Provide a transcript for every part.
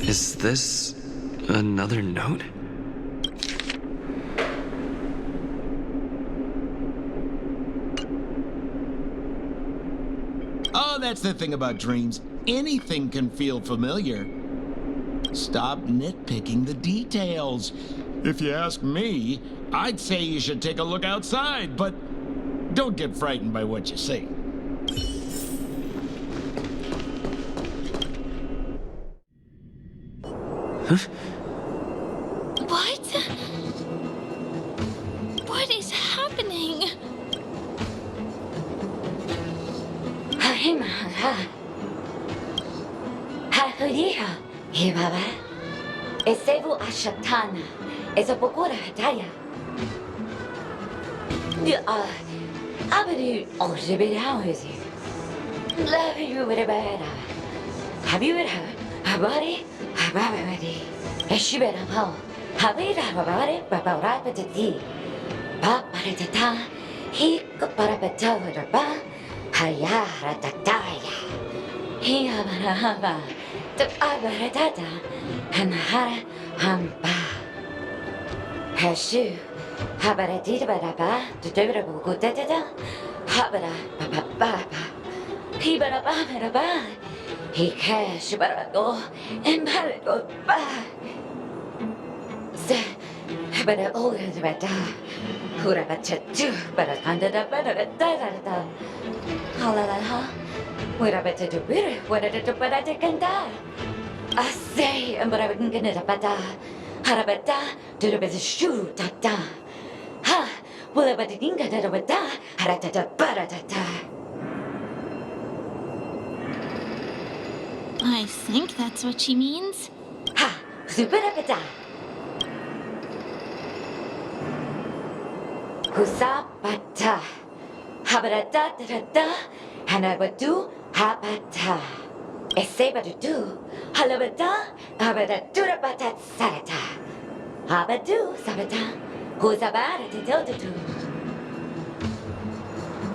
Is this another note? Oh, that's the thing about dreams. Anything can feel familiar. Stop nitpicking the details. If you ask me, I'd say you should take a look outside, but don't get frightened by what you see. What? What is happening? Esevu ashatana, ezapokora hataya. Abadu aljibidawizi. Love you with a bad. Have you ever habari? Hababadi. Eshibera ho. Habira habari, babara patati. Baparatata. He parapatava ba. Hayara tataya. He abarahaba. The abaratata. Hanahara hamba. Hashu. Habaratita baraba. The durable good data. Habara baba. He baraba. He cash barago and barago ba. But all is better. Hurabatu, but I can't da da. Halala. What I better do better. What I do, but I can die. I say, and but I can get a bata. Harabata, do the best shoe, tata. Ha, will I but the dinga da bata, haratata baratata. I think that's what she means. Ha, superabata. Husapata. Habarata da da. Hanabatu habata. Esebadu. Halabata. Habatu rabata sarata. Habadu sabata. Husabara to.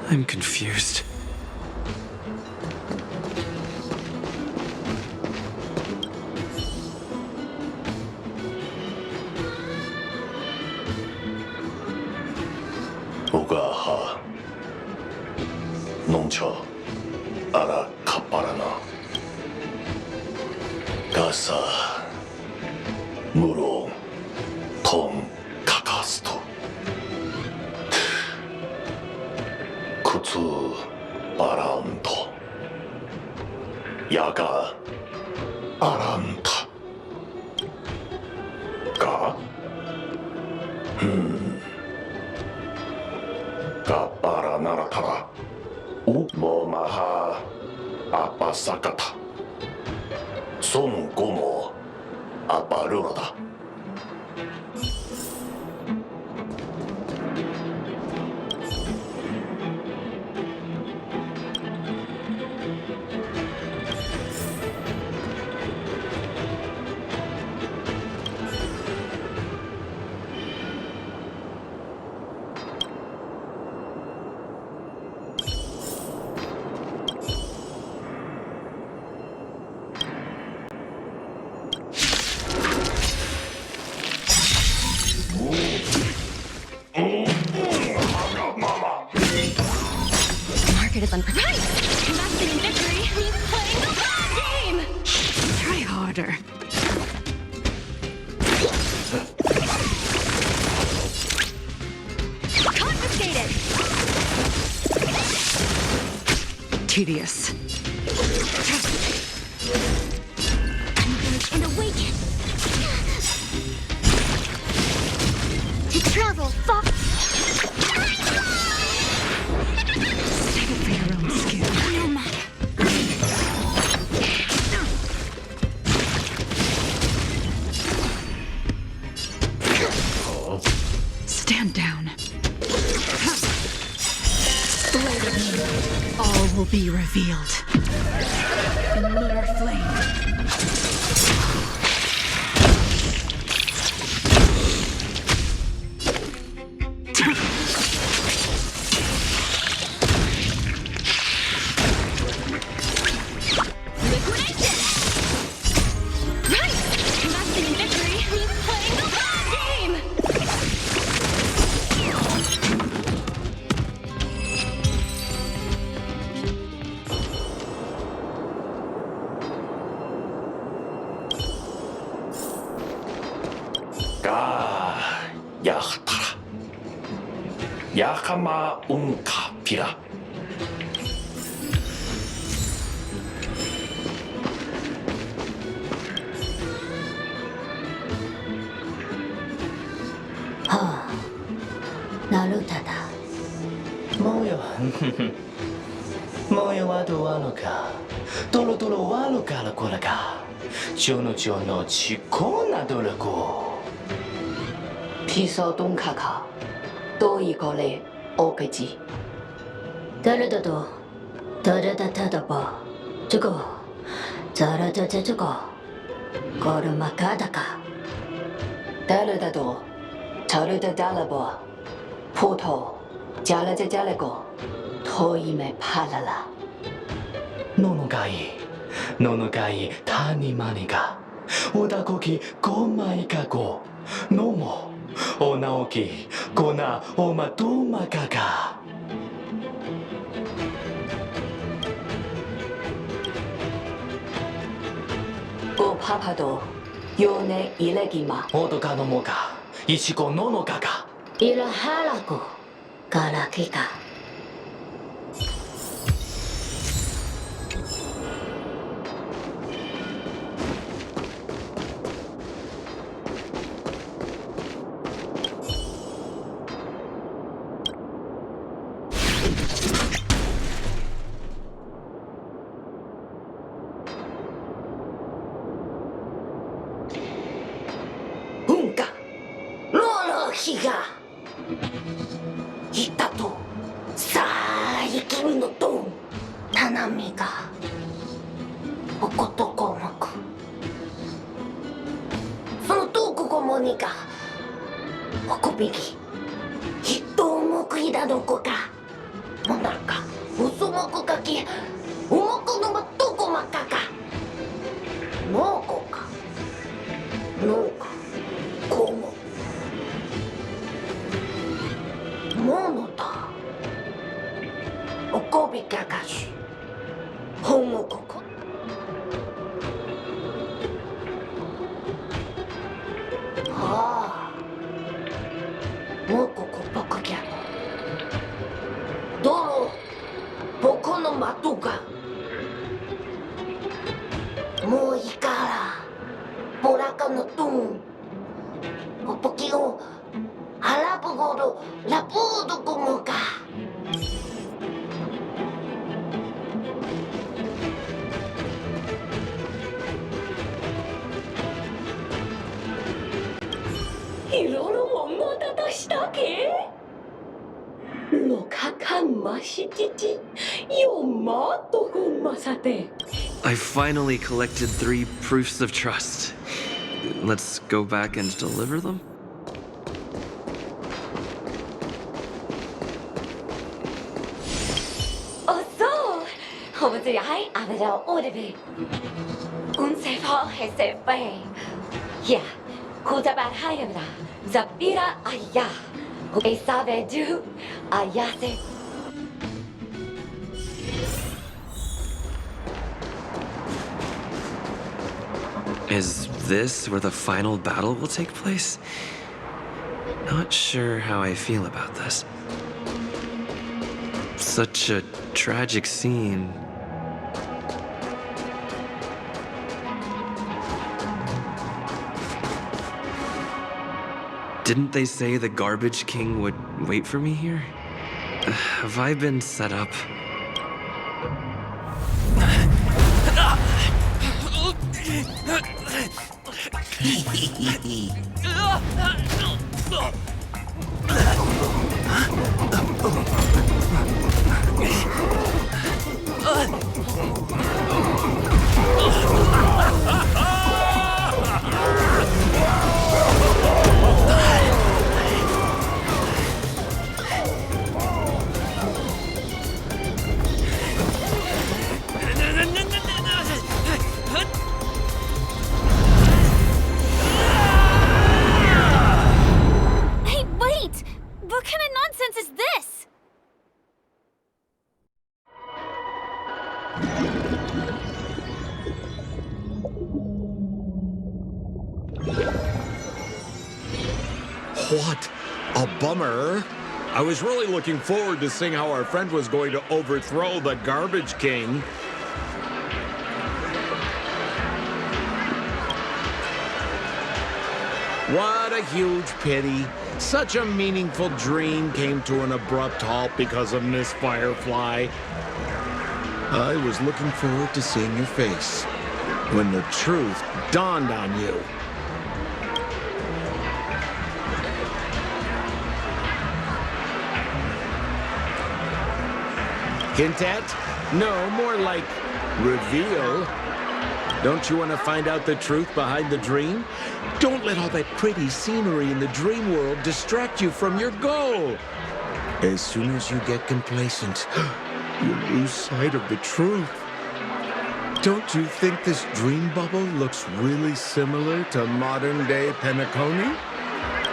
I'm confused. Ugaha Noncha Ara Kaparana Gasa Muro Tom Kakasto Kutsu Baranto Yaga Aranta Ga Kapara naratara. Momaha apasakata. Son gomo aparurada. Market is unprecise. Investing in victory means playing the long game! Try harder. Confiscated! Tedious. Engage and awaken! To travel, fox! Save it for your own skill. No matter. Stand down. Blade of me. All will be revealed. Lunar flame. Liquidation! Right! ヤカマウンカピラ。はあ、なるただ。もうよもうよはどうあるかトロトロはあるからこれかちょのちょのちこな努力皮手东卡卡，多一个嘞，我个记。得了得得，得了得得得吧，这个，得了得得这个，过了嘛嘎达嘎。得了得得，得了得得了吧，葡萄，加了再加了个，头一枚怕了啦。ののがいののがいたにまにがおだこきごまいかごのもおなおきごなおまどまかが我怕怕多，有那一类的嘛，おどかのもかいしこののかが一了哈拉个，嘎拉给嘎。うんか、ローラヒが。いたと、さあ、生きるのと、たなみが。おことこもく。その遠くこもにが。おこびき。人をもくいだのこか。もなか、うそもくかき。うもくのまどこまかか。のこか。のか。こも。ものだ。おこびかかし。ほもここ。はあ。もここぼくぎゃろ。どろ。ぼこのまとが。もういいから。ボラカのトン。おぽきを。あらぶごろ。ラブードこもか。いろいろもまたとしたけのかかんましちちよまとごまさて I finally collected 3 proofs of trust. Let's go back and deliver them? Oh so 我们这还阿不了我的呗unse fa he se fe ya kuta ba hai da zapira aya e sabe du ayase Is this where the final battle will take place? Not sure how I feel about this. Such a tragic scene. Didn't they say the Garbage King would wait for me here? Have I been set up? Hey, wait! What kind of nonsense is this? What a bummer. I was really looking forward to seeing how our friend was going to overthrow the Garbage King. What a huge pity. Such a meaningful dream came to an abrupt halt because of Miss Firefly. I was looking forward to seeing your face when the truth dawned on you. Hint at? No, more like reveal. Don't you want to find out the truth behind the dream? Don't let all that pretty scenery in the dream world distract you from your goal. As soon as you get complacent, you lose sight of the truth. Don't you think this dream bubble looks really similar to modern-day Penacony?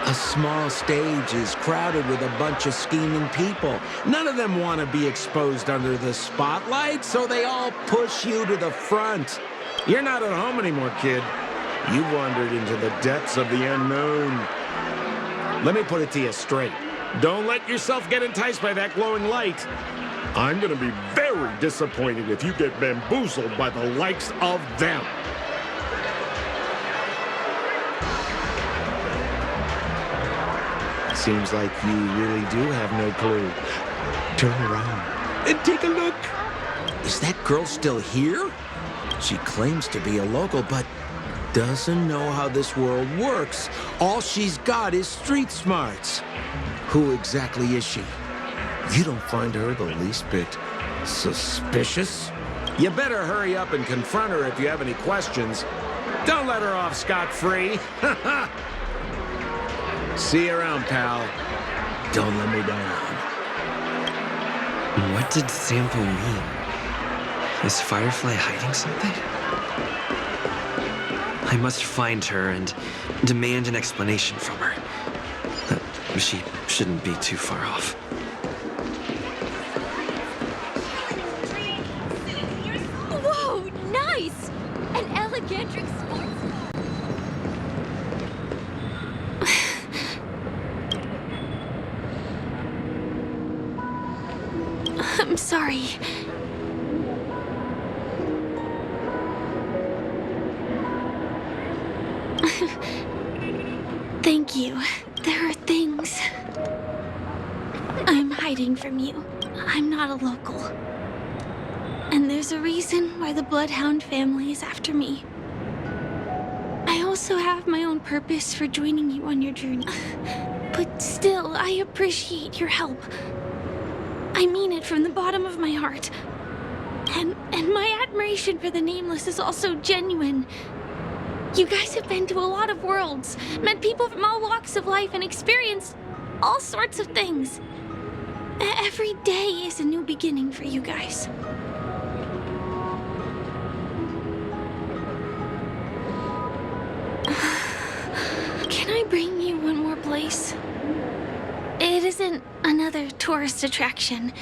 A small stage is crowded with a bunch of scheming people. None of them want to be exposed under the spotlight, so they all push you to the front. You're not at home anymore, kid. You wandered into the depths of the unknown. Let me put it to you straight. Don't let yourself get enticed by that glowing light. I'm gonna be very disappointed if you get bamboozled by the likes of them. Seems like you really do have no clue. Turn around and take a look. Is that girl still here? She claims to be a local, but doesn't know how this world works. All she's got is street smarts. Who exactly is she? You don't find her the least bit suspicious? You better hurry up and confront her if you have any questions. Don't let her off scot-free. See you around, pal. Don't let me down. What did Sampo mean? Is Firefly hiding something? I must find her and demand an explanation from her. She shouldn't be too far off. Whoa, nice! An elegantric sports. I'm sorry. Thank you. There are things I'm hiding from you. I'm not a local. And there's a reason why the Bloodhound family is after me. I also have my own purpose for joining you on your journey. But still, I appreciate your help. I mean it from the bottom of my heart. And my admiration for the Nameless is also genuine. You guys have been to a lot of worlds, met people from all walks of life, and experienced all sorts of things. Every day is a new beginning for you guys. Can I bring you one more place? It isn't another tourist attraction.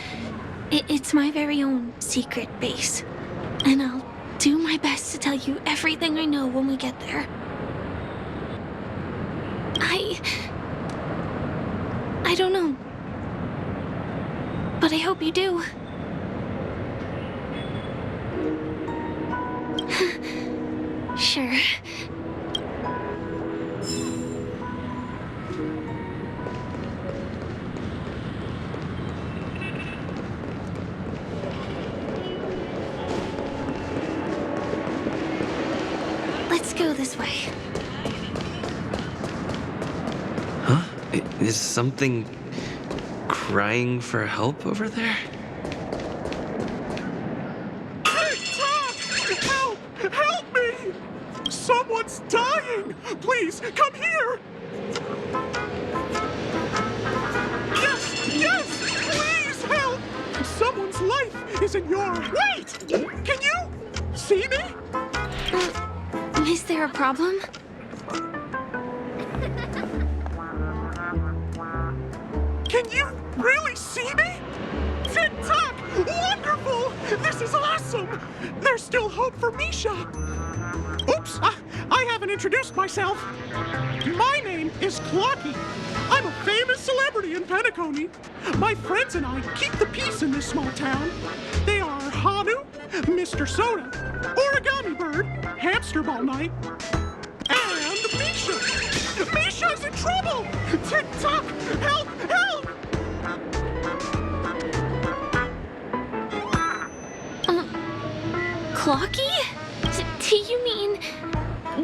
It's my very own secret base. And I'll do my best to tell you everything I know when we get there. I don't know. But I hope you do. Sure. Let's go this way. Huh? Is something crying for help over there? Help! Help me! Someone's dying! Please, come here! Yes! Yes! Please help! Someone's life is in your... Wait! Can you see me? Is there a problem? Can you really see me? Tick-tock! Wonderful! This is awesome! There's still hope for Misha! Oops! I haven't introduced myself. My name is Clocky. I'm a famous celebrity in Penacony. My friends and I keep the peace in this small town. They are Hanu, Mr. Soda, Origami Bird, Hamster Ball Night, and Misha. Misha's in trouble! Tick-tock! Help! Help! Clocky? Do you mean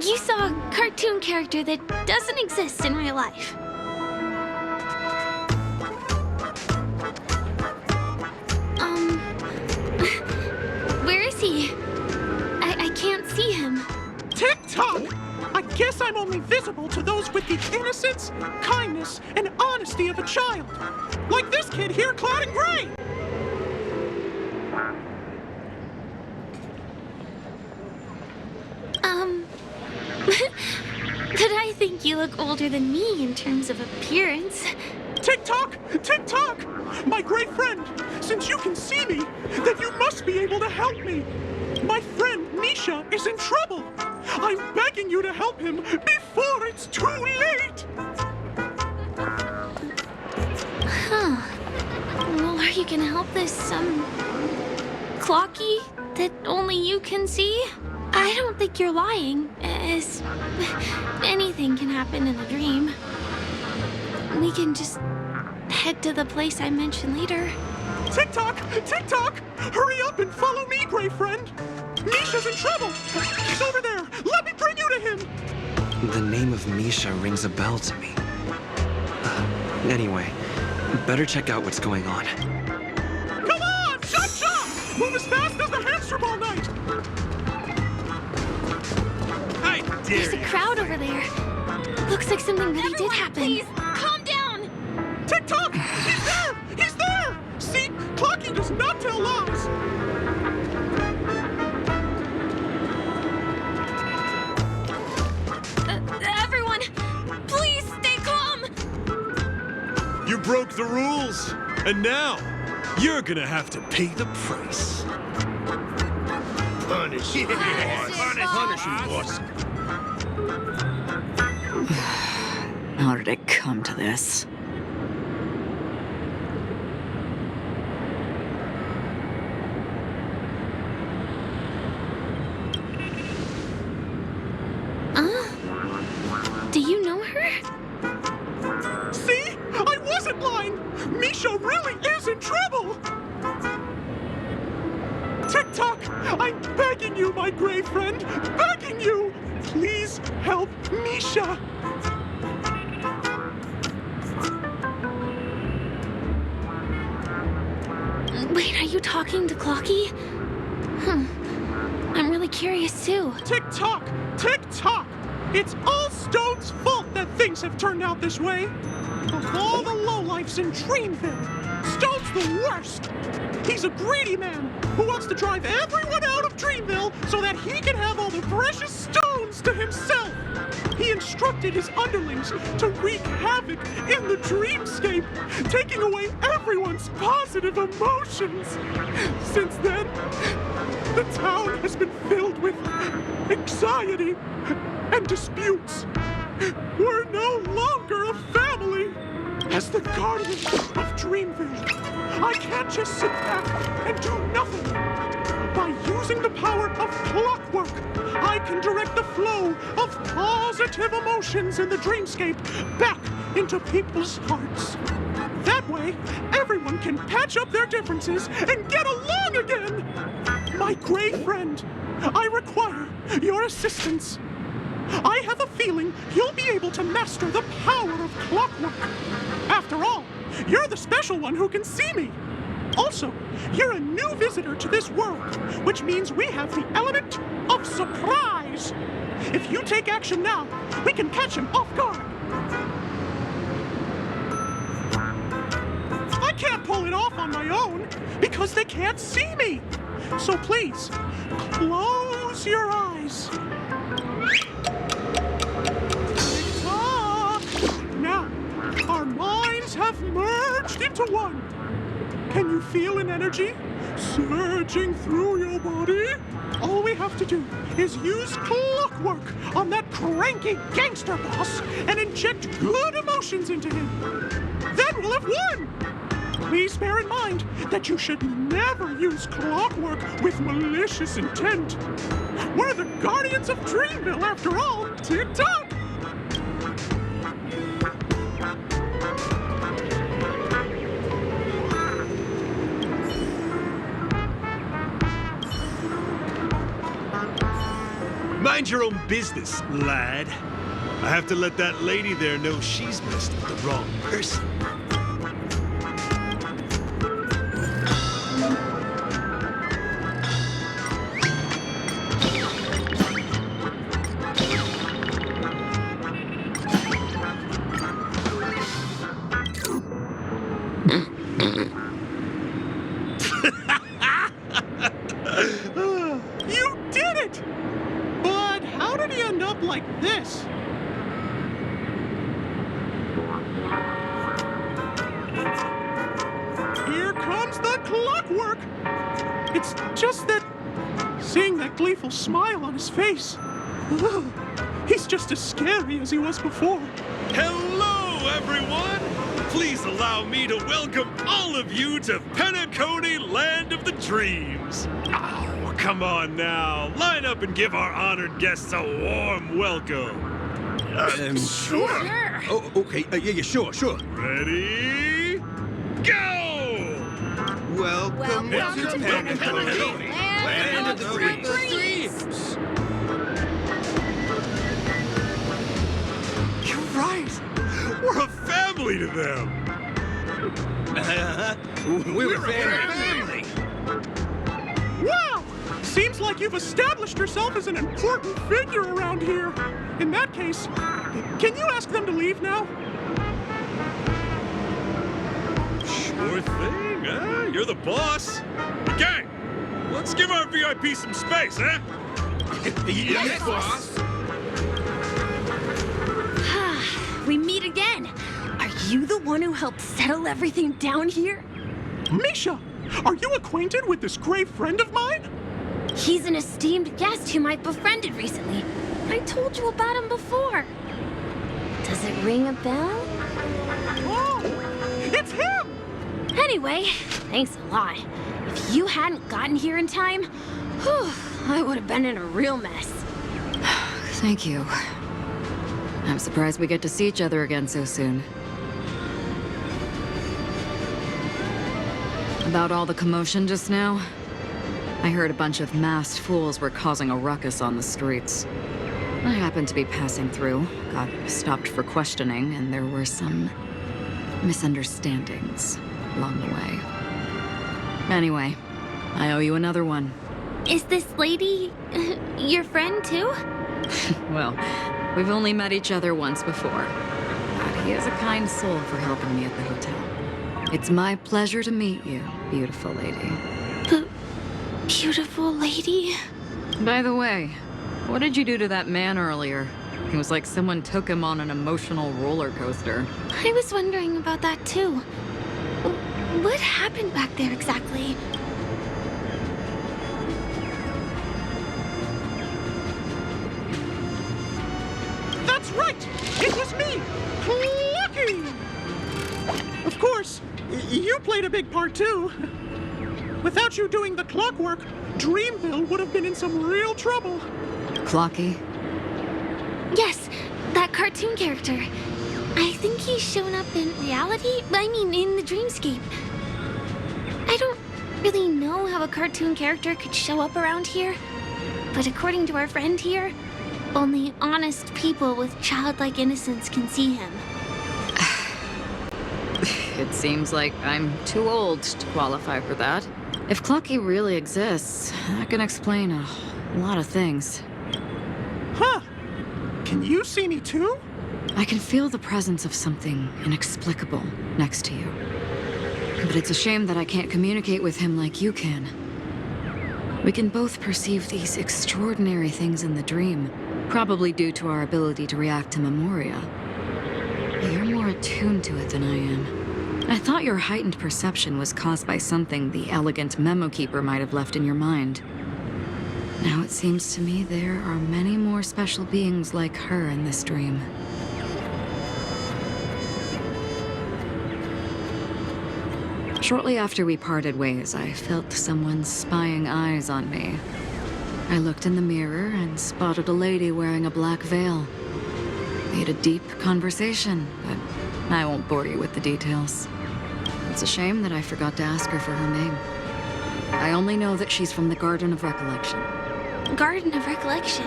you saw a cartoon character that doesn't exist in real life? Where is he? I can't see him. Tick-tock! I guess I'm only visible to those with the innocence, kindness, and honesty of a child. Like this kid here clad in gray. But I think you look older than me in terms of appearance. Tick-tock! Tick-tock! My great friend, since you can see me, then you must be able to help me. My friend Misha is in trouble. I'm begging you to help him before it's too late. Huh. Well, are you gonna help this, Clocky that only you can see? I don't think you're lying, as anything can happen in a dream. We can just head to the place I mentioned later. Tick-tock! Tick-tock! Hurry up and follow me, gray friend. Misha's in trouble. He's over there. Let me bring you to him. The name of Misha rings a bell to me. Anyway, better check out what's going on. Come on! Chop, chop! Move as fast as the hamster ball night. There's a crowd over there. Looks like something really did happen. Please, calm down! Tick-tock! He's there! He's there! See, Clocky does not tell lies. Everyone, please stay calm! You broke the rules, and now you're gonna have to pay the price. Punish you, Punish you, boss. How did it come to this? Do you know her? See? I wasn't lying! Misha really is in trouble! Tick-tock! I'm begging you, my gray friend! Begging you! Please help Misha! Wait, are you talking to Clocky? I'm really curious too. Tick-tock! Tick-tock! It's all Stone's fault that things have turned out this way! Of all the lowlifes in Dreamville, Stone's the worst! He's a greedy man who wants to drive everyone out of Dreamville so that he can have all the precious stones to himself! He instructed his underlings to wreak havoc in the dreamscape, taking away everyone's positive emotions! Since then, the town has been filled with anxiety and disputes. We're no longer a family. As the guardian of Dreamville, I can't just sit back and do nothing. By using the power of clockwork, I can direct the flow of positive emotions in the dreamscape back into people's hearts. That way, everyone can patch up their differences and get along again. My gray friend, I require your assistance. I have a feeling you'll be able to master the power of clockwork. After all, you're the special one who can see me. Also, you're a new visitor to this world, which means we have the element of surprise. If you take action now, we can catch him off guard. I can't pull it off on my own because they can't see me. So please, close your eyes. Now, our minds have merged into one. Can you feel an energy surging through your body? all we have to do is use clockwork on that cranky gangster boss and inject good emotions into him. Then we'll have won! Please bear in mind that you should never use clockwork with malicious intent. We're the Guardians of Dreamville, after all. Tick-tock! Mind your own business, lad. I have to let that lady there know she's messed with the wrong person. You did it! But how did he end up like this? Here comes the clockwork! It's just that seeing that gleeful smile on his face, he's just as scary as he was before. Hello, everyone! Please allow me to welcome all of you to Penacony, Land of the Dreams. Oh, come on now. Line up and give our honored guests a warm welcome. Sure. Oh, okay. Yeah, sure. Ready? Go! Welcome to Penacony, Land of the Dreams. You're right. We're a family to them. We're a family. Wow! Seems like you've established yourself as an important figure around here. In that case, can you ask them to leave now? Sure thing, huh? You're the boss. Gang, let's give our VIP some space, huh? Yes, boss. We meet again. Are you the one who helped settle everything down here? Misha, are you acquainted with this grave friend of mine? He's an esteemed guest whom I befriended recently. I told you about him before. Does it ring a bell? Oh, it's him! Anyway, thanks a lot. If you hadn't gotten here in time, whew, I would have been in a real mess. Thank you. I'm surprised we get to see each other again so soon. About all the commotion just now, I heard a bunch of masked fools were causing a ruckus on the streets. I happened to be passing through, got stopped for questioning, and there were some misunderstandings along the way. Anyway, I owe you another one. Is this lady your friend too? Well, we've only met each other once before. But he is a kind soul for helping me at the hotel. It's my pleasure to meet you, beautiful lady. Beautiful lady? By the way, what did you do to that man earlier? It was like someone took him on an emotional roller coaster. I was wondering about that too. What happened back there exactly? That's right! It was me, Clucky! Of course, you played a big part too. Without you doing the clockwork, Dreamville would have been in some real trouble. Clocky? Yes, that cartoon character. I think he's shown up in reality. I mean, in the dreamscape. I don't really know how a cartoon character could show up around here. But according to our friend here, only honest people with childlike innocence can see him. It seems like I'm too old to qualify for that. If Clocky really exists, that can explain a lot of things. Huh. Can you see me too? I can feel the presence of something inexplicable next to you. But it's a shame that I can't communicate with him like you can. We can both perceive these extraordinary things in the dream, probably due to our ability to react to memoria. But you're more attuned to it than I am. I thought your heightened perception was caused by something the elegant memo keeper might have left in your mind. Now it seems to me there are many more special beings like her in this dream. Shortly after we parted ways, I felt someone's spying eyes on me. I looked in the mirror and spotted a lady wearing a black veil. We had a deep conversation, but I won't bore you with the details. It's a shame that I forgot to ask her for her name. I only know that she's from the Garden of Recollection. Garden of Recollection?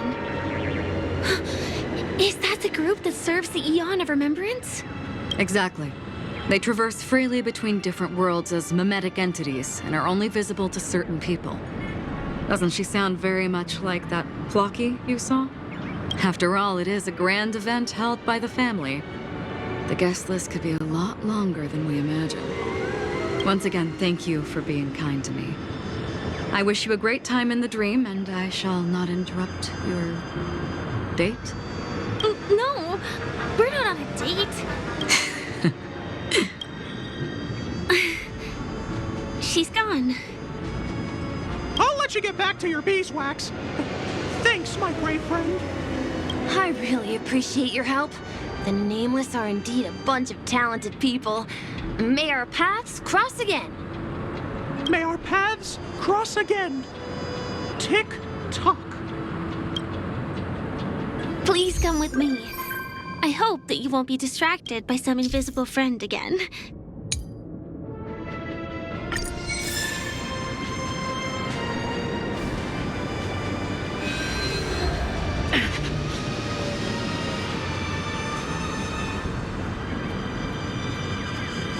Is that the group that serves the Eon of Remembrance? Exactly. They traverse freely between different worlds as mimetic entities and are only visible to certain people. Doesn't she sound very much like that Plocky you saw? After all, it is a grand event held by the family. The guest list could be a lot longer than we imagine. Once again, thank you for being kind to me. I wish you a great time in the dream, and I shall not interrupt your date. No, we're not on a date. She's gone. I'll let you get back to your beeswax. Thanks, my brave friend. I really appreciate your help. The Nameless are indeed a bunch of talented people. May our paths cross again. May our paths cross again. Tick-tock. Please come with me. I hope that you won't be distracted by some invisible friend again.